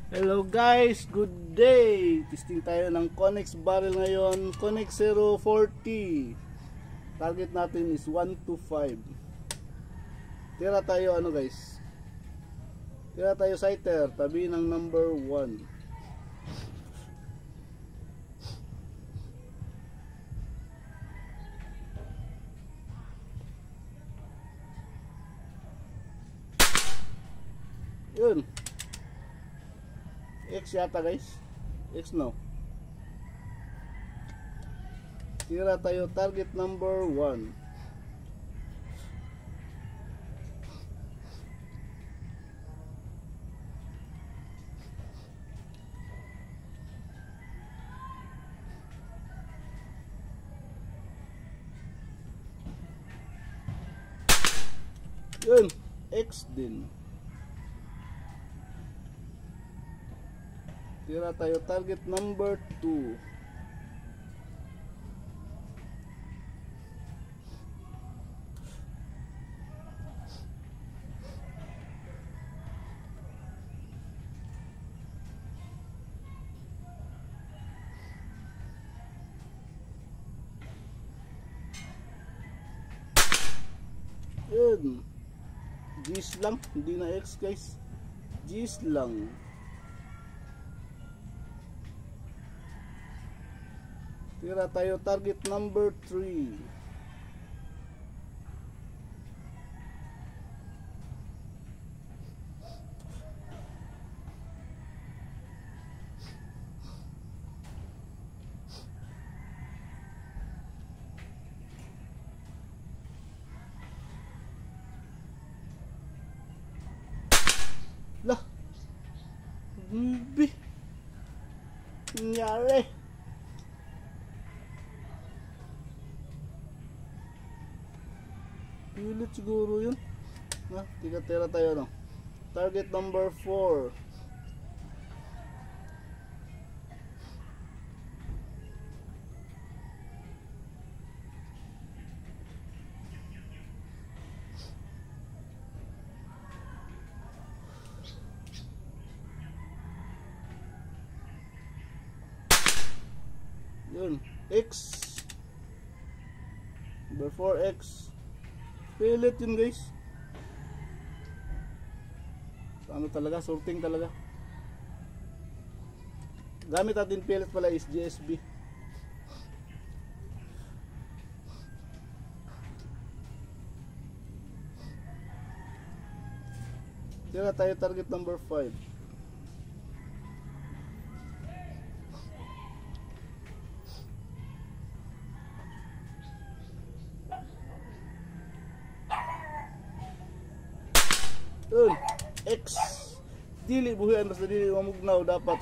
Hello guys, good day! Testing tayo ng Connex barrel ngayon, Connex 040. Target natin is 1 to 5. Tira tayo guys. Tira tayo sighter, tabi ng number 1. Yun. X yata guys. X no. Tira tayo target number 1. Yun. X din. Tira tayo target number 2. Yun. G's lang, hindi na X guys. G's lang. Tira tayo target number 3. Lah. Bibi. Nangyari. Pilit siguro yun. Tira tayo no. Target number 4. Yun. X. Number 4X. Pilit yun guys. Ano talaga, sorting talaga. Gamit natin pilit pala is GSB. Tira tayo target number 5. Yun, X. Dili buhian, basta dili mamugnaw dapat.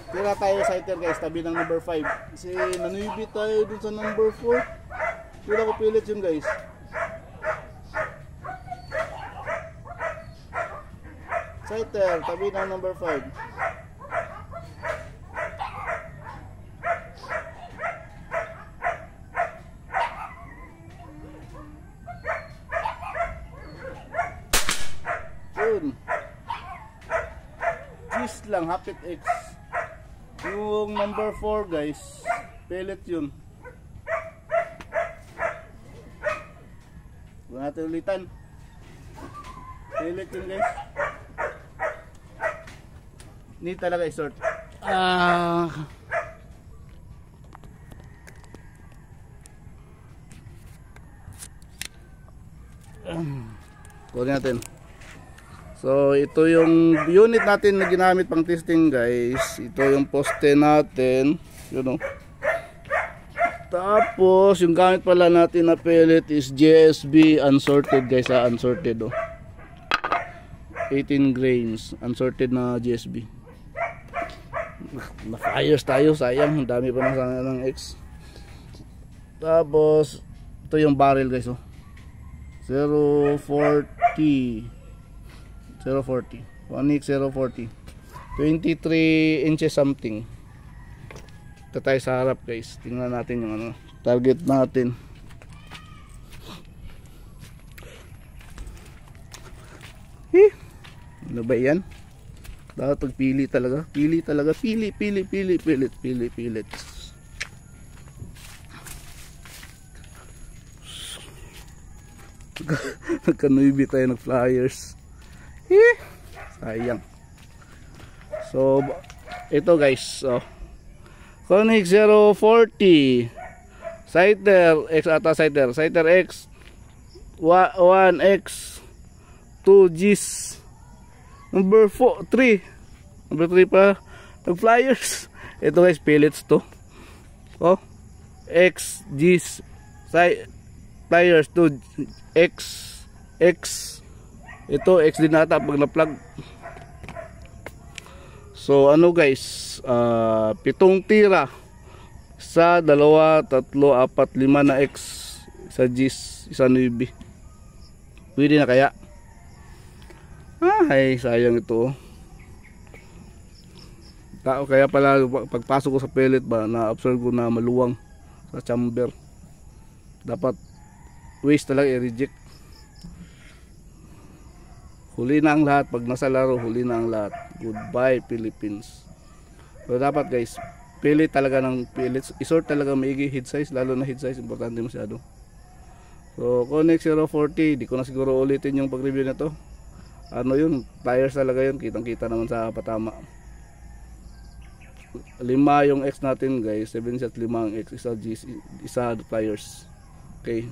Tira tayo sighter guys, tabi ng number 5. Kasi nanuibi tayo dun sa number 4. Tira ko pilit yun guys. Sighter, tabi ng number 5. G's lang, hapit X. Yung number 4 guys, pellet yun. Huwag natin ulitan. Pellet yun guys. Need talaga i-sort. Kunin natin. So ito yung unit natin na ginamit pang testing guys. Ito yung poste natin, you know. Tapos yung gamit pala natin na pellet is GSB unsorted guys, unsorted 18 grains unsorted na GSB. Na-fires tayo, sayang, ang dami pa na ng X. Tapos ito yung barrel guys 040 1X 040 23 inches something. Ito tayo sa harap guys. Tingnan natin yung target natin. Ano ba yan? Dapat pili talaga. Pili talaga. Pilit. Nagkanuibi tayo ng flyers. Sayang. So, ito guys. Koenig 040. Scyther X ata Scyther. Scyther X 1X 2 Gs. Number 3 pa nag-flyers. Ito guys, pellets to. X Gs flyers 2 X. Ito X din nata pag na-plug. So ano guys, 7 tira. 1, 2, 3, 4, 5 na X sa Gs, isa 9. Pwede na kaya? Ay, sayang ito. Kaya pala pagpasok ko sa pellet ba, na-observe ko na maluwang sa chamber. Dapat waste talaga i-reject. Huli na ang lahat. Pag nasa laro, huli na ang lahat. Goodbye Philippines. So dapat guys, pellet talaga ng pellets. Isort talaga maigi head size, lalo na head size, importante masyado. So Koenig 040, di ko na siguro ulitin yung pag-review na to. Ano yun, pliers talaga yun, kitang kita naman sa patama. 5 yung X natin guys, 7 shot 5 ang X, isa pliers. Okay.